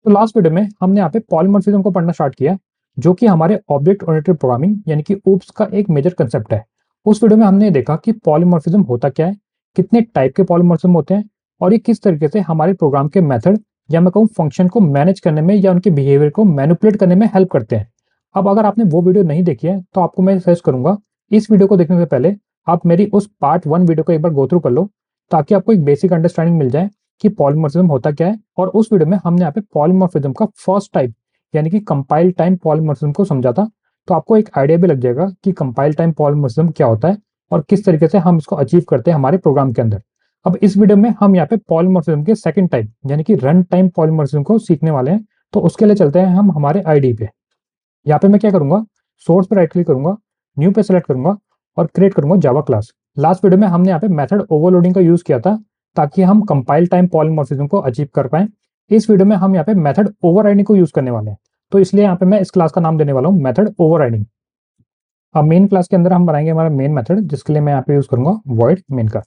तो last video में हमने यहाँ पे पॉलीमॉर्फिज्म को पढ़ना स्टार्ट किया, जो कि हमारे ऑब्जेक्ट ओरिएंटेड प्रोग्रामिंग यानी कि ओप्स का एक मेजर कंसेप्ट है। उस वीडियो में हमने देखा कि पॉलीमॉर्फिज्म होता क्या है, कितने टाइप के पॉलीमॉर्फिज्म होते हैं और ये किस तरीके से हमारे प्रोग्राम के मेथड या मैं कहूँ फंक्शन को मैनेज करने में या उनके बिहेवियर को मैनिपुलेट करने में हेल्प करते हैं। अब अगर आपने वो वीडियो नहीं देखी है तो आपको मैं सजेस्ट करूंगा, इस वीडियो को देखने से पहले आप मेरी उस पार्ट 1 वीडियो को एक बार गो थ्रू कर लो, ताकि आपको एक बेसिक अंडरस्टैंडिंग मिल जाए कि पॉलीमॉर्फिज्म होता क्या है। और उस वीडियो में हमने यहाँ पे पॉलीमॉर्फिज्म का फर्स्ट टाइप यानी कि कंपाइल टाइम पॉलीमॉर्फिज्म को समझा था। तो आपको एक आइडिया भी लग जाएगा कि कंपाइल टाइम पॉलीमॉर्फिज्म क्या होता है और किस तरीके से हम इसको अचीव करते हैं हमारे प्रोग्राम के अंदर। अब इस वीडियो में हम यहाँ पे पॉलीमॉर्फिज्म के सेकंड टाइप यानी कि रन टाइम पॉलीमॉर्फिज्म को सीखने वाले हैं। तो उसके लिए चलते हैं हम हमारे आईडी पे। यहाँ पे मैं क्या करूंगा, सोर्स पे राइट क्लिक करूंगा, न्यू पे सेलेक्ट करूंगा और क्रिएट करूंगा जावा क्लास। लास्ट वीडियो में हमने यहाँ पे मेथड ओवरलोडिंग का यूज किया था ताकि हम कंपाइल टाइम पॉलीमॉर्फिज्म को अचीव कर पाए। इस वीडियो में हम यहाँ पे मेथड ओवरराइडिंग को यूज करने वाले हैं, तो इसलिए यहाँ पे मैं इस क्लास का नाम देने वाला हूँ मेथड ओवरराइडिंग। अब मेन क्लास के अंदर हम बनाएंगे हमारा मेन मेथड, जिसके लिए मैं यहाँ पे यूज करूंगा वॉइड मेन का।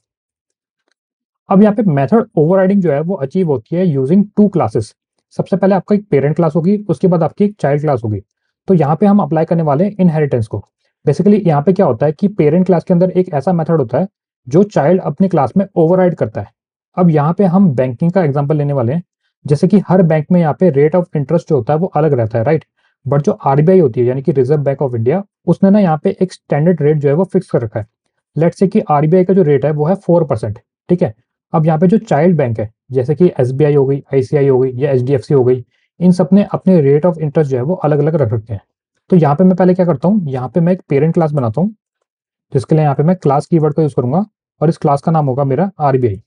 अब यहाँ पे मेथड ओवरराइडिंग जो है वो अचीव होती है यूजिंग टू क्लासेस। सबसे पहले आपका एक पेरेंट क्लास होगी, उसके बाद आपकी एक चाइल्ड क्लास होगी। तो यहाँ पे हम अप्लाई करने वाले हैं इनहेरिटेंस को। बेसिकली यहाँ पे क्या होता है कि पेरेंट क्लास के अंदर एक ऐसा मेथड होता है जो चाइल्ड अपने क्लास में ओवरराइड करता है। अब यहाँ पे हम बैंकिंग का एग्जाम्पल लेने वाले हैं। जैसे कि हर बैंक में यहाँ पे रेट ऑफ इंटरेस्ट जो होता है वो अलग रहता है, राइट। बट जो आरबीआई होती है यानी कि रिजर्व बैंक ऑफ इंडिया, उसने ना यहाँ पे एक स्टैंडर्ड रेट जो है वो फिक्स कर रखा है। लेट्स से कि आरबीआई का जो रेट है वो है 4%, ठीक है। अब यहाँ पे जो चाइल्ड बैंक है जैसे कि एसबीआई हो गई, आईसीआई हो गई या एचडीएफसी हो गई, इन सब ने अपने रेट ऑफ इंटरेस्ट जो है वो अलग अलग रख रखे हैं। तो यहाँ पे मैं पहले क्या करता हूँ, यहाँ पे मैं एक पेरेंट क्लास बनाता हूँ, जिसके लिए यहाँ पे मैं क्लास कीवर्ड का यूज करूंगा और इस क्लास का नाम होगा मेरा आरबीआई।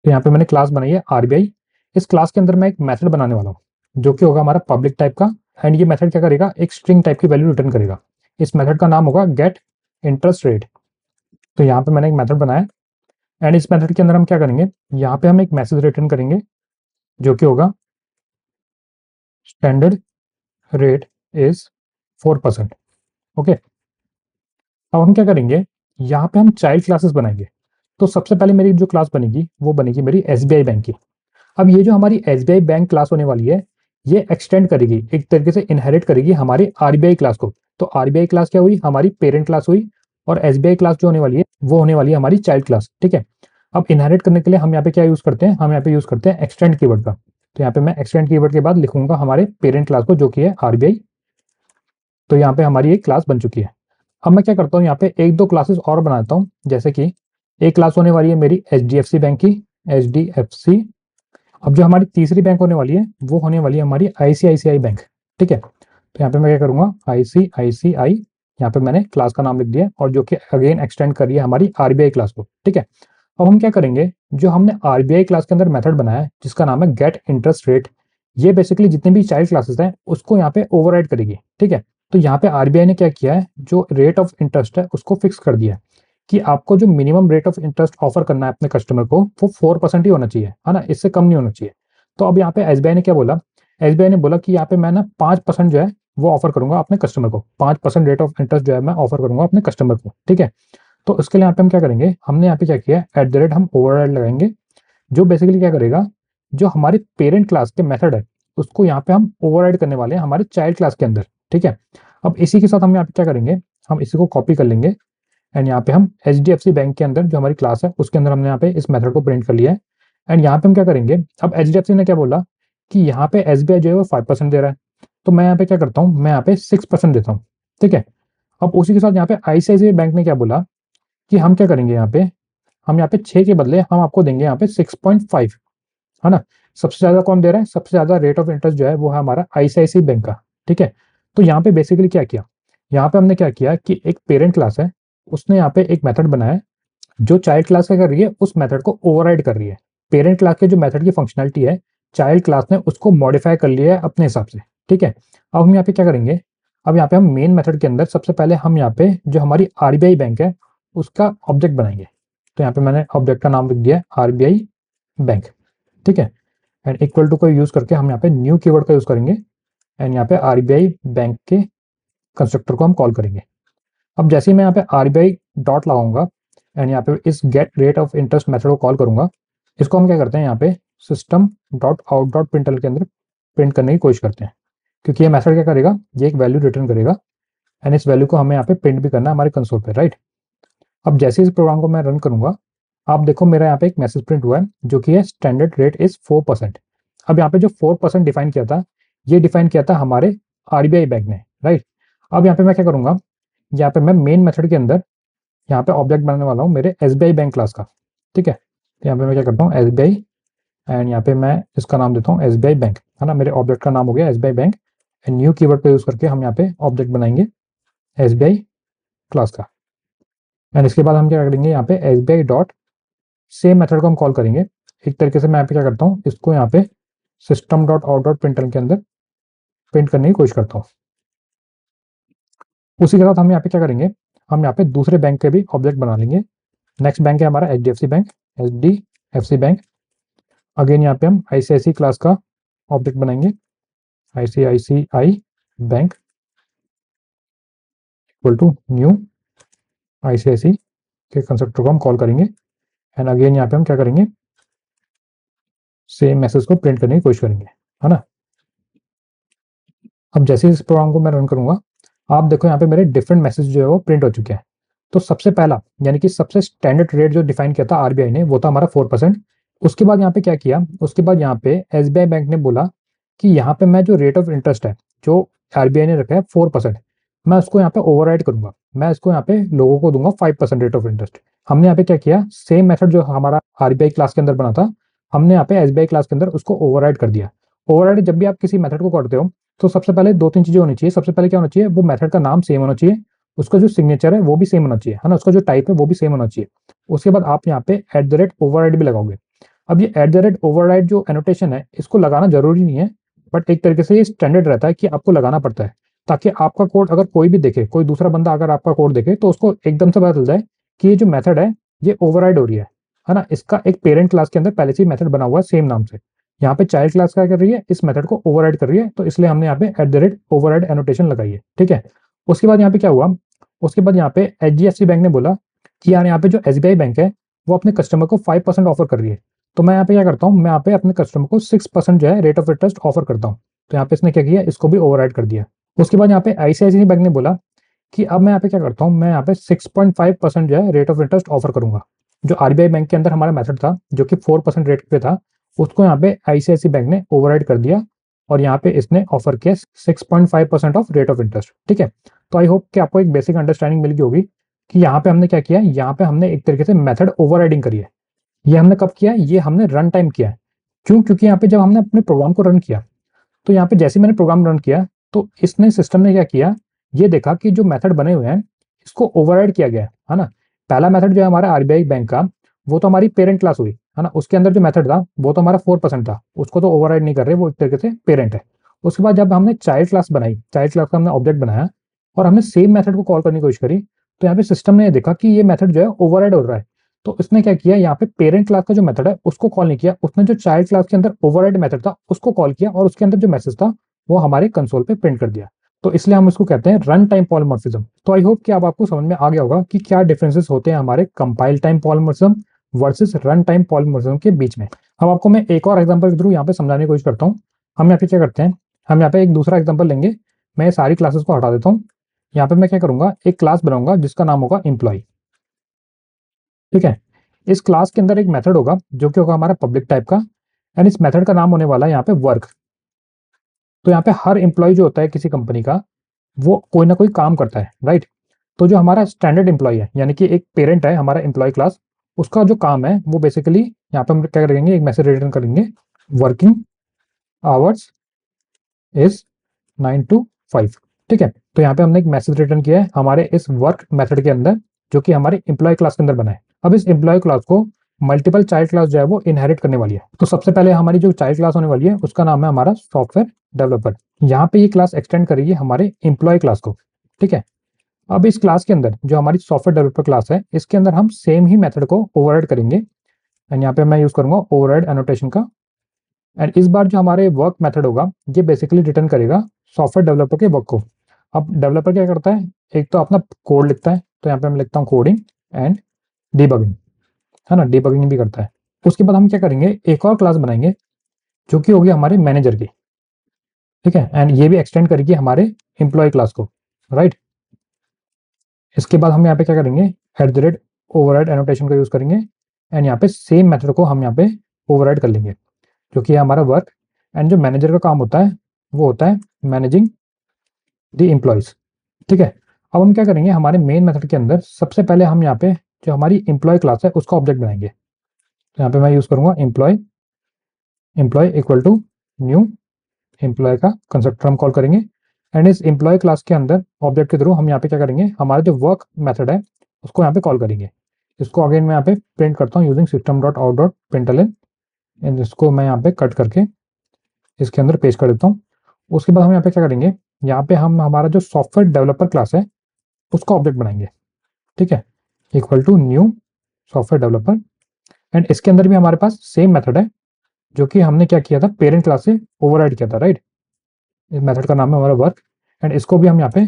तो यहाँ पे मैंने क्लास बनाई है आरबीआई। इस क्लास के अंदर मैं एक मेथड बनाने वाला हूँ जो कि होगा हमारा पब्लिक टाइप का। एंड ये मेथड क्या करेगा, एक स्ट्रिंग टाइप की वैल्यू रिटर्न करेगा। इस मेथड का नाम होगा गेट इंटरेस्ट रेट। तो यहाँ पे मैंने एक मेथड बनाया एंड इस मेथड के अंदर हम क्या करेंगे, यहाँ पे हम एक मैसेज रिटर्न करेंगे जो कि होगा स्टैंडर्ड रेट इज 4%। ओके। अब हम क्या करेंगे, यहाँ पे हम चाइल्ड क्लासेस बनाएंगे। तो सबसे पहले मेरी जो क्लास बनेगी वो बनेगी मेरी एसबीआई बैंक की। अब ये जो हमारी एसबीआई बैंक क्लास होने वाली है, ये एक्सटेंड करेगी, एक तरीके से इनहेरिट करेगी हमारी आरबीआई क्लास को। तो आरबीआई क्लास क्या हुई, हमारी पेरेंट क्लास हुई, और एसबीआई क्लास जो होने वाली है वो होने वाली है हमारी चाइल्ड क्लास, ठीक है। अब इनहेरिट करने के लिए हम यहाँ पे क्या यूज करते हैं, हम यहाँ पे यूज करते हैं एक्सटेंड कीवर्ड का। तो यहाँ पे मैं एक्सटेंड कीवर्ड के बाद लिखूंगा हमारे पेरेंट क्लास को जो कि है आरबीआई। तो यहाँ पे हमारी एक क्लास बन चुकी है। अब मैं क्या करता हूँ, यहाँ पे एक दो क्लासेस और बनाता हूँ। जैसे कि एक क्लास होने वाली है मेरी एचडीएफसी बैंक की, एचडीएफसी। अब जो हमारी तीसरी बैंक होने वाली है वो होने वाली है हमारी आईसीआईसीआई बैंक, ठीक है। तो यहाँ पे मैं क्या करूंगा, आईसीआईसीआई, यहाँ पे मैंने क्लास का नाम लिख दिया और जो कि अगेन एक्सटेंड कर रही है हमारी आरबीआई क्लास को, ठीक है। अब हम क्या करेंगे, जो हमने आरबीआई क्लास के अंदर मेथड बनाया है जिसका नाम है गेट इंटरेस्ट रेट, ये बेसिकली जितनी भी चाइल्ड क्लासेस हैं उसको यहाँ पे ओवरराइड करेगी, ठीक है। तो यहाँ पे आरबीआई ने क्या किया है, जो रेट ऑफ इंटरेस्ट है उसको फिक्स कर दिया है कि आपको जो minimum rate of interest offer करना है अपने कस्टमर को वो 4% ही होना चाहिए, है ना, इससे कम नहीं होना चाहिए। तो अब यहाँ पे एसबीआई ने क्या बोला, एसबीआई ने बोला कि यहाँ पे मैं ना 5% जो है वो ऑफर करूंगा अपने कस्टमर को, 5% रेट ऑफ इंटरेस्ट जो है मैं ऑफर करूंगा अपने कस्टमर को, ठीक है। तो उसके लिए यहाँ पे हम क्या करेंगे, हमने यहाँ पे क्या किया, एट द रेट हम ओवरराइड लगाएंगे, जो बेसिकली क्या करेगा, जो हमारे पेरेंट क्लास के मेथड है उसको यहाँ पे हम ओवरराइड करने वाले हैं हमारे चाइल्ड क्लास के अंदर, ठीक है। अब इसी के साथ हम यहाँ पे क्या करेंगे, हम इसी को कॉपी कर लेंगे एंड यहाँ पे हम एचडीएफसी बैंक के अंदर जो हमारी क्लास है उसके अंदर हमने यहाँ पे इस मेथड को प्रिंट कर लिया है। एंड यहाँ पे हम क्या करेंगे, अब एचडीएफसी ने क्या बोला कि यहाँ पे एसबीआई जो है वो 5% दे रहा है, तो मैं यहाँ पे क्या करता हूँ, मैं यहाँ पे 6% देता हूँ, ठीक है। अब उसी के साथ यहाँ पे आईसीआईसीआई बैंक ने क्या बोला कि हम क्या करेंगे, हम यहाँ पे 6 के बदले हम आपको देंगे यहाँ पे 6.5, है ना। सबसे ज्यादा कौन दे रहा है, सबसे ज्यादा रेट ऑफ इंटरेस्ट जो है वो है हमारा आईसीआईसीआई बैंक का, ठीक है। तो यहाँ पे बेसिकली क्या किया, यहाँ पे हमने क्या किया कि एक पेरेंट क्लास है, उसने यहाँ पे एक मेथड बनाया है जो चाइल्ड क्लास क्या कर रही है, उस मेथड को ओवरराइड कर रही है। पेरेंट क्लास के जो मेथड की फंक्शनलिटी है चाइल्ड क्लास ने उसको मॉडिफाई कर लिया है अपने हिसाब से, ठीक है। अब हम यहाँ पे क्या करेंगे, अब यहाँ पे हम मेन मेथड के अंदर सबसे पहले हम यहाँ पे जो हमारी आरबीआई बैंक है उसका ऑब्जेक्ट बनाएंगे। तो यहाँ पे मैंने ऑब्जेक्ट का नाम लिख दिया है आरबीआई बैंक, ठीक है। एंड इक्वल टू का यूज करके हम यहाँ पे न्यू कीवर्ड का यूज करेंगे एंड यहाँ पे आरबीआई बैंक के कंस्ट्रक्टर को हम कॉल करेंगे। अब जैसे ही मैं यहाँ पे आरबीआई डॉट लगाऊंगा एंड यहाँ पे इस get rate of interest method को कॉल करूंगा, इसको हम क्या करते हैं यहाँ पे system dot out dot println के अंदर प्रिंट करने की कोशिश करते हैं, क्योंकि ये मेथड क्या करेगा, ये एक वैल्यू रिटर्न करेगा एंड इस वैल्यू को हमें यहाँ पे प्रिंट भी करना है हमारे कंसोल पे, राइट। अब जैसे इस प्रोग्राम को मैं रन करूंगा, आप देखो मेरा यहाँ पे एक मैसेज प्रिंट हुआ है जो कि है स्टैंडर्ड रेट इज 4%। अब यहाँ पे जो 4% डिफाइन किया था, ये डिफाइन किया था हमारे आरबीआई बैंक ने, राइट। अब यहाँ पे मैं क्या करूंगा, यहाँ पे मैं मेन मेथड के अंदर यहाँ पे ऑब्जेक्ट बनाने वाला हूँ मेरे एसबीआई बैंक क्लास का, ठीक है। तो यहाँ पे मैं क्या करता हूँ, एसबीआई, एंड यहाँ पे मैं इसका नाम देता हूँ एसबीआई बैंक, है ना। मेरे ऑब्जेक्ट का नाम हो गया SBI bank and new keyword का यूज करके हम यहाँ पे ऑब्जेक्ट बनाएंगे एसबीआई क्लास का। एंड इसके बाद हम क्या करेंगे, यहाँ पे एसबीआई डॉट सेम मेथड को हम कॉल करेंगे। एक तरीके से मैं यहाँ पे क्या करता हूँ, इसको यहाँ पे system dot out dot println के अंदर प्रिंट करने की कोशिश करता हूँ। उसी के साथ हम यहाँ पे क्या करेंगे, हम यहाँ पे दूसरे बैंक के भी ऑब्जेक्ट बना लेंगे। नेक्स्ट बैंक है हमारा HDFC bank, HDFC bank. Again यहाँ पे हम आईसीआईसी क्लास का ऑब्जेक्ट बनाएंगे, ICICI bank equal to new ICIC के कंस्ट्रक्टर को हम कॉल करेंगे एंड अगेन यहाँ पे हम क्या करेंगे, सेम मैसेज को प्रिंट करने की कोशिश करेंगे, है ना। अब जैसे इस प्रोग्राम को मैं रन करूंगा, आप देखो यहाँ पे मेरे डिफरेंट मैसेज जो है वो प्रिंट हो चुके हैं। तो सबसे पहला यानी कि सबसे स्टैंडर्ड रेट जो डिफाइन किया था आरबीआई ने, वो था हमारा 4%। उसके बाद यहाँ पे क्या किया, उसके बाद यहाँ पे एसबीआई बैंक ने बोला कि यहाँ पे मैं जो रेट ऑफ इंटरेस्ट है जो आरबीआई ने रखा है 4%, मैं उसको यहाँ पे ओवरराइड करूंगा, मैं इसको यहाँ पे लोगों को दूंगा 5% रेट ऑफ इंटरेस्ट। हमने यहाँ पे क्या किया, सेम मेथड जो हमारा आरबीआई क्लास के अंदर बना था, हमने यहाँ पे एसबीआई क्लास के अंदर उसको ओवरराइड कर दिया। ओवरराइड जब भी आप किसी मेथड को करते हो तो सबसे पहले दो तीन चीजें होनी चाहिए। सबसे पहले क्या होना चाहिए, वो मेथड का नाम सेम होना चाहिए, उसका जो सिग्नेचर है वो भी सेम होना चाहिए, है ना, उसका जो टाइप है वो भी सेम होना चाहिए। उसके बाद आप यहाँ पे @ओवरराइड भी लगाओगे। अब ये @ओवरराइड जो एनोटेशन है इसको लगाना जरूरी नहीं है, बट एक तरीके से ये स्टैंडर्ड रहता है कि आपको लगाना पड़ता है, ताकि आपका कोड अगर कोई भी देखे, कोई दूसरा बंदा अगर आपका कोड देखे तो उसको एकदम से पता चल जाए कि ये जो मेथड है ये ओवरराइड हो रही है ना। इसका एक पेरेंट क्लास के अंदर पहले से ही मेथड बना हुआ है सेम नाम से। यहाँ पे चाइल्ड क्लास क्या कर रही है, इस मेथड को ओवरराइड कर रही है, तो इसलिए हमने यहाँ पे @ओवरराइड एनोटेशन लगाई है, ठीक है। उसके बाद यहाँ पे क्या हुआ, उसके बाद यहाँ पे एचडीएफसी बैंक ने बोला कि यार यहाँ पे जो एसबीआई बैंक है वो अपने कस्टमर को 5% ऑफर कर रही है, तो मैं यहाँ पे क्या करता हूँ, मैं यहाँ पे अपने कस्टमर को 6% जो है रेट ऑफ इंटरेस्ट ऑफर करता हूँ। तो यहाँ पे इसने क्या किया, इसको भी ओवरराइड कर दिया। उसके बाद यहाँ पे आईसीआईसीआई बैंक ने बोला कि अब मैं यहाँ पे क्या करता हूँ, मैं यहाँ पे 6.5% जो है रेट ऑफ इंटरेस्ट ऑफर करूंगा। जो आरबीआई बैंक के अंदर हमारा मेथड था जो कि 4% रेट पे था, उसको यहाँ पे आईसीआईसीआई बैंक ने ओवरराइड कर दिया और यहाँ पे इसने ऑफर किया 6.5% ऑफ रेट ऑफ इंटरेस्ट, ठीक है। तो आई होप कि आपको एक बेसिक अंडरस्टैंडिंग मिल गई होगी कि यहाँ पे हमने क्या किया, यहाँ पे हमने एक तरीके से मेथड ओवरराइडिंग करी है। ये हमने कब किया, ये हमने रन टाइम किया है। क्यों, क्योंकि यहाँ पे जब हमने अपने प्रोग्राम को रन किया, तो यहाँ पे जैसे मैंने प्रोग्राम रन किया तो इसने सिस्टम ने क्या किया, ये देखा कि जो मेथड बने हुए हैं इसको ओवरराइड किया गया है ना। पहला मेथड जो है हमारा आरबीआई बैंक का, वो तो हमारी पेरेंट क्लास हुई, है ना। उसके अंदर जो मेथड था वो तो हमारा 4% था, उसको तो ओवरराइड नहीं कर रहे, वो एक तरीके से पेरेंट है। उसके बाद जब हमने चाइल्ड क्लास बनाई, चाइल्ड क्लास का हमने ऑब्जेक्ट बनाया और हमने सेम मेथड को कॉल करने की कोशिश करी, तो यहाँ पे सिस्टम ने देखा कि ये मेथड जो है ओवरराइड हो रहा है। तो इसने क्या किया, यहाँ पे पेरेंट क्लास का जो मेथड है उसको कॉल नहीं किया, उसने जो चाइल्ड क्लास के अंदर ओवरराइड मेथड था उसको कॉल किया और उसके अंदर जो मैसेज था वो हमारे कंसोल पे प्रिंट कर दिया। तो इसलिए हम इसको कहते हैं रन टाइम पॉलीमॉर्फिज्म। तो आई होप कि अब आपको समझ में आ गया होगा कि क्या डिफरेंसेस होते हैं हमारे compile time polymorphism versus run time polymorphism के बीच में। अब आपको मैं एक और एग्जांपल के थ्रू यहाँ पे समझाने की कोशिश करता हूँ। हम यहाँ पे क्या करते हैं, हम यहाँ पे एक दूसरा एग्जांपल लेंगे। मैं सारी क्लासेस को हटा देता हूँ। यहाँ पे मैं क्या करूंगा, एक क्लास बनाऊंगा जिसका नाम होगा एम्प्लॉय, ठीक है। इस क्लास के अंदर एक मेथड होगा जो कि होगा हमारा पब्लिक टाइप का, एंड इस मेथड का नाम होने वाला है यहाँ पे वर्क। तो यहाँ पे हर एम्प्लॉय जो होता है किसी कंपनी का, वो कोई ना कोई काम करता है, राइट। तो जो हमारा स्टैंडर्ड एम्प्लॉय है यानी कि एक पेरेंट है हमारा एम्प्लॉय क्लास, उसका जो काम है वो बेसिकली यहाँ पे हम क्या करेंगे, एक मैसेज रिटर्न करेंगे, वर्किंग आवर्स इज 9 to 5, ठीक है। तो यहाँ पे हमने एक मैसेज रिटर्न किया है हमारे इस वर्क मेथड के अंदर जो कि हमारे एम्प्लॉय क्लास के अंदर बना है। अब इस एम्प्लॉय क्लास को मल्टीपल चाइल्ड क्लास जो है वो इनहेरिट करने वाली है। तो सबसे पहले हमारी जो चाइल्ड क्लास होने वाली है उसका नाम है हमारा सॉफ्टवेयर डेवलपर। यहाँ पे ये क्लास एक्सटेंड करेगी हमारे एम्प्लॉय क्लास को, ठीक है। अब इस क्लास के अंदर जो हमारी सॉफ्टवेयर डेवलपर क्लास है इसके अंदर हम सेम ही मेथड को ओवरराइड करेंगे, एंड यहाँ पे मैं यूज करूंगा ओवरराइड एनोटेशन का। एंड इस बार जो हमारे वर्क मेथड होगा ये बेसिकली रिटर्न करेगा सॉफ्टवेयर डेवलपर के वर्क को। अब डेवलपर क्या करता है, एक तो अपना कोड लिखता है, तो यहाँ पे मैं लिखता हूँ कोडिंग एंड डिबगिंग, है ना, डिबगिंग भी करता है। उसके बाद हम क्या करेंगे, एक और क्लास बनाएंगे जो कि होगी हमारे मैनेजर की, ठीक है, एंड ये भी एक्सटेंड करेगी हमारे एम्प्लॉय क्लास को, राइट। इसके बाद हम यहाँ पे क्या करेंगे, at the rate override annotation का यूज करेंगे एंड यहाँ पे सेम मेथड को हम यहाँ पे ओवरराइड कर लेंगे, जो कि है हमारा वर्क। एंड जो मैनेजर का काम होता है वो होता है मैनेजिंग द एम्प्लॉयज, ठीक है। अब हम क्या करेंगे, हमारे मेन मेथड के अंदर सबसे पहले हम यहाँ पे जो हमारी एम्प्लॉय क्लास है उसका ऑब्जेक्ट बनाएंगे। तो यहाँ पे मैं यूज करूंगा employee, employee equal to new employee का कंस्ट्रक्टर हम कॉल करेंगे। एंड इस एम्प्लॉय क्लास के अंदर ऑब्जेक्ट के थ्रू हम यहाँ पे क्या करेंगे, हमारा जो वर्क मेथड है उसको यहाँ पे कॉल करेंगे। इसको अगेन मैं यहाँ पे प्रिंट करता हूँ using system dot out dot println, and इसको मैं यहाँ पे कट करके इसके अंदर पेस्ट कर देता हूँ। उसके बाद हम यहाँ पे क्या करेंगे, यहाँ पे हम हमारा जो सॉफ्टवेयर डेवलपर क्लास है उसका ऑब्जेक्ट बनाएंगे, ठीक है, equal to new software developer. And इसके अंदर भी हमारे पास सेम मेथड है जो कि हमने क्या किया था, पेरेंट क्लास से ओवरराइड किया था, राइट। इस मेथड का नाम है हमारा वर्क। एंड इसको भी हम यहाँ पे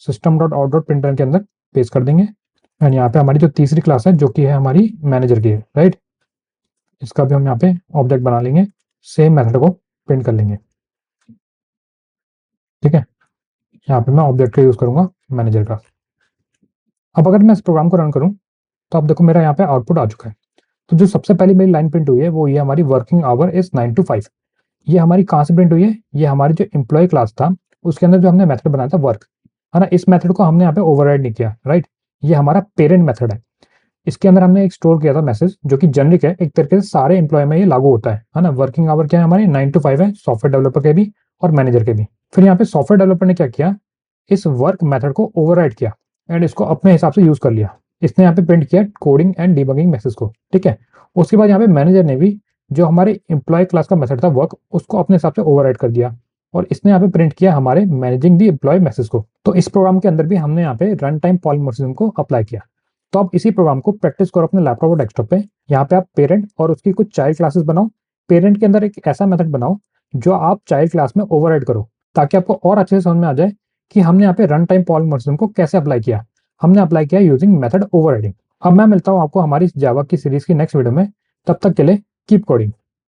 system dot out dot printer के अंदर पेस्ट कर देंगे। एंड यहाँ पे हमारी जो तीसरी क्लास है जो कि है हमारी मैनेजर की है, राइट, इसका भी हम यहाँ पे ऑब्जेक्ट बना लेंगे, सेम मेथड को प्रिंट कर लेंगे, ठीक है। यहाँ पे मैं ऑब्जेक्ट का यूज करूंगा मैनेजर का। अब अगर मैं इस प्रोग्राम को रन करूं तो आप देखो मेरा यहाँ पे आउटपुट आ चुका है। तो जो सबसे पहली मेरी लाइन प्रिंट हुई है वो ये हमारी वर्किंग आवर इज 9 to 5। ये हमारी कहाँ से प्रिंट हुई है, ये हमारी जो एम्प्लॉय क्लास था उसके अंदर जो हमने मेथड बनाया था वर्क, है ना, इस मेथड को हमने यहाँ पे ओवरराइड नहीं किया, राइट। ये हमारा पेरेंट मेथड है। इसके अंदर हमने एक स्टोर किया था मैसेज जो कि जेनरिक है, एक तरीके से सारे एम्प्लॉय में ये लागू होता है ना। वर्किंग आवर क्या है हमारे 9 to 5 है, सॉफ्टवेयर डेवलपर के भी और मैनेजर के भी। फिर यहाँ पे सॉफ्टवेयर डेवलपर ने क्या किया, इस वर्क मेथड को ओवरराइड किया एंड इसको अपने हिसाब से यूज कर लिया। इसने यहाँ पे प्रिंट किया कोडिंग एंड डिबगिंग मैसेज को, ठीक है। उसके बाद यहाँ पे मैनेजर ने भी जो हमारे एम्प्लॉय क्लास का मेथड था वर्क उसको अपने हिसाब से ओवरराइड कर दिया और इसने यहाँ पे प्रिंट किया हमारे मैनेजिंग दी एम्प्लॉय मैसेज को। तो इस प्रोग्राम के अंदर भी हमने यहाँ पे रन टाइम पॉलीमॉर्फिज्म को अप्लाई किया। तो आप इसी प्रोग्राम को प्रैक्टिस करो अपने लैपटॉप और डेस्कटॉप पे। यहाँ पे आप पेरेंट और उसकी कुछ चाइल्ड क्लासेस बनाओ। पेरेंट के अंदर एक ऐसा मेथड बनाओ जो आप चाइल्ड क्लास में ओवरराइड करो, ताकि आपको और अच्छे से समझ में आ जाए कि हमने यहाँ पे रन टाइम पॉलीमॉर्फिज्म को कैसे अप्लाई किया। हमने अप्लाई किया यूजिंग मेथड ओवरराइडिंग। अब मैं मिलता हूँ आपको हमारी जावा की सीरीज की नेक्स्ट वीडियो में। तब तक के लिए कीप कोडिंग।